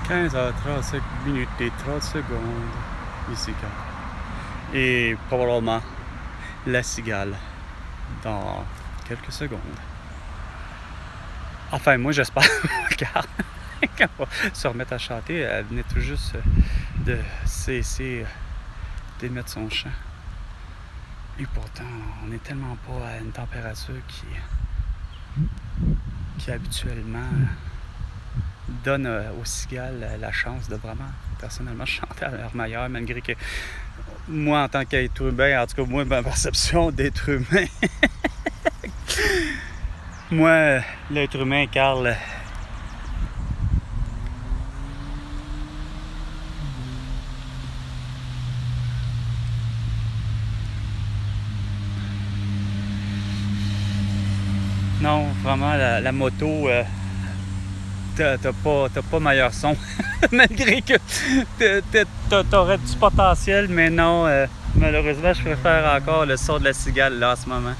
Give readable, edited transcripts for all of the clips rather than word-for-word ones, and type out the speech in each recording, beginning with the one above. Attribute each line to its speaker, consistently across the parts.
Speaker 1: 15h35 minutes et 30 secondes ici. Et probablement la cigale dans quelques secondes. Enfin, moi j'espère, car quand on va se remettre à chanter, elle venait tout juste de cesser d'émettre son chant. Et pourtant, on n'est tellement pas à une température qui habituellement donne aux cigales la chance de vraiment, personnellement, chanter à leur meilleur, malgré que moi, en tant qu'être humain, en tout cas, moi, ma perception d'être humain, moi, l'être humain, Carl, non, vraiment, la moto, t'as pas meilleur son, malgré que t'aurais du potentiel, mais non, malheureusement, je préfère encore le son de la cigale, là, en ce moment.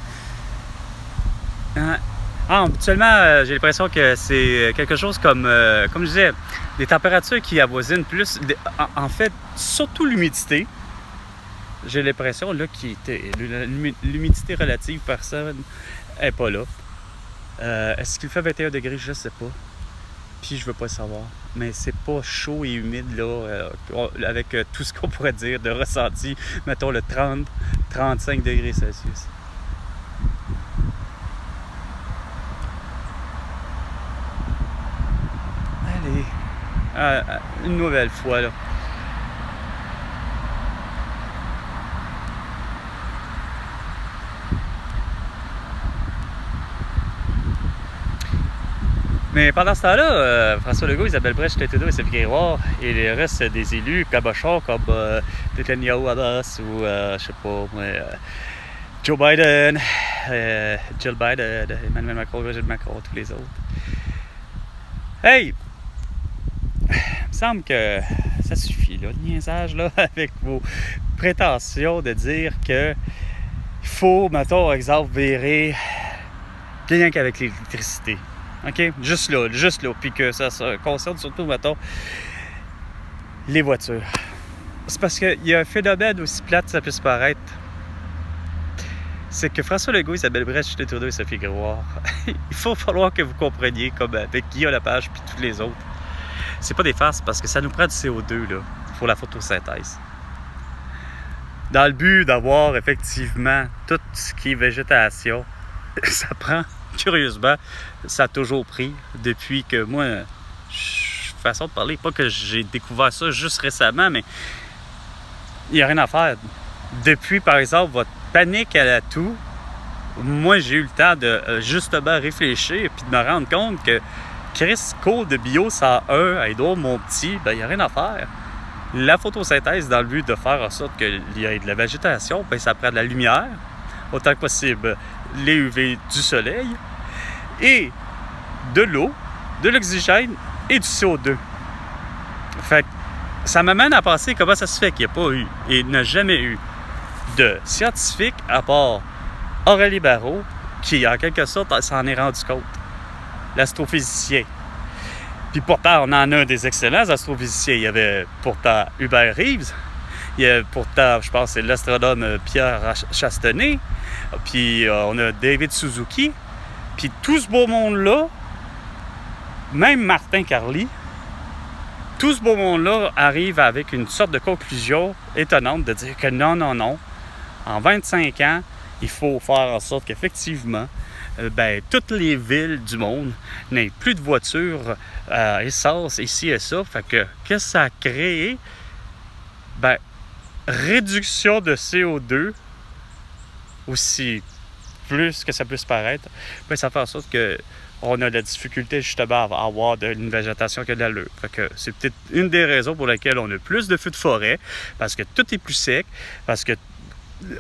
Speaker 1: Habituellement, j'ai l'impression que c'est quelque chose comme je disais, des températures qui avoisinent plus, en fait, surtout l'humidité. J'ai l'impression, là, l'humidité relative, personne n'est pas là. Est-ce qu'il fait 21 degrés? Je sais pas. Puis je veux pas le savoir. Mais c'est pas chaud et humide, là, avec tout ce qu'on pourrait dire de ressenti, mettons le 30-35 degrés Celsius. Allez, une nouvelle fois, là. Mais pendant ce temps-là, François Legault, Isabelle Brèche, Trudeau et Sophie Grégoire et le reste des élus cabochons comme Netanyahu Abbas ou, je sais pas, moi, Joe Biden, Jill Biden, Emmanuel Macron, Brigitte Macron, tous les autres. Hey! Il me semble que ça suffit, là, le niaisage, là, avec vos prétentions de dire que il faut, mettons, exemple, virer rien qu'avec l'électricité. OK? Juste là. Puis que ça concerne surtout, mettons, les voitures. C'est parce qu'il y a un phénomène aussi plate, ça peut se paraître. C'est que François Legault, Isabelle Brèche, Justin Trudeau et Sophie Grégoire, il faut falloir que vous compreniez, comme avec Guillaume Lepage puis tous les autres, c'est pas des farces parce que ça nous prend du CO2 là, pour la photosynthèse. Dans le but d'avoir effectivement tout ce qui est végétation, ça prend, curieusement, ça a toujours pris depuis que moi, façon de parler, pas que j'ai découvert ça juste récemment, mais il n'y a rien à faire. Depuis, par exemple, votre panique à la toux, moi, j'ai eu le temps de justement réfléchir et de me rendre compte que Chris cours de bio 101 à Édouard Montpetit, ben il n'y a rien à faire. La photosynthèse, dans le but de faire en sorte qu'il y ait de la végétation, ben ça prend de la lumière, autant que possible les UV du soleil, et de l'eau, de l'oxygène et du CO2. Fait que ça m'amène à penser comment ça se fait qu'il n'y a pas eu et n'a jamais eu de scientifique à part Aurélie Barreau qui, en quelque sorte, s'en est rendu compte. L'astrophysicien. Puis pourtant, on en a des excellents astrophysiciens. Il y avait pourtant Hubert Reeves. Il y a pourtant, je pense, c'est l'astronome Pierre Chastenay. Puis on a David Suzuki. Puis tout ce beau monde-là, même Martin Carly, tout ce beau monde-là arrive avec une sorte de conclusion étonnante de dire que non, en 25 ans, il faut faire en sorte qu'effectivement, toutes les villes du monde n'aient plus de voitures essence, ici et ça. Fait que, qu'est-ce que ça a créé? Réduction de CO2, aussi plus que ça puisse paraître, ça fait en sorte que on a la difficulté justement à avoir une végétation qui a de l'allure. Fait que c'est peut-être une des raisons pour lesquelles on a plus de feux de forêt, parce que tout est plus sec, parce que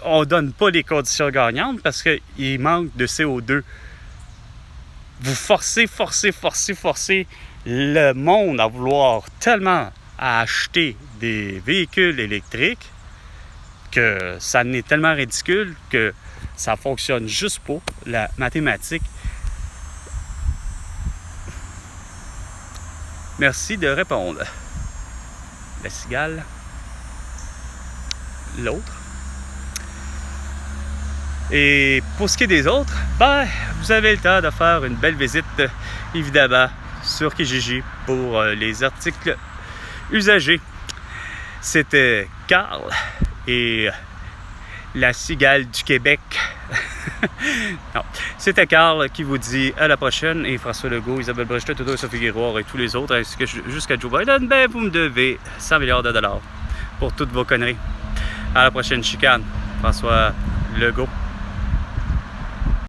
Speaker 1: on donne pas les conditions gagnantes, parce qu'il manque de CO2. Vous forcez le monde à vouloir tellement à acheter des véhicules électriques que ça n'est tellement ridicule que ça fonctionne juste pas. La mathématique Merci de répondre. La cigale. L'autre. Et pour ce qui est des autres, ben, vous avez le temps de faire une belle visite, évidemment, sur Kijiji pour les articles usagés. C'était Carl et la cigale du Québec. Non, c'était Carl qui vous dit à la prochaine. Et François Legault, Isabelle Brechelet, Trudeau, Sophie Guéroir et tous les autres, ainsi que jusqu'à Joe Biden, ben, vous me devez 100 milliards de dollars pour toutes vos conneries. À la prochaine chicane. François Legault.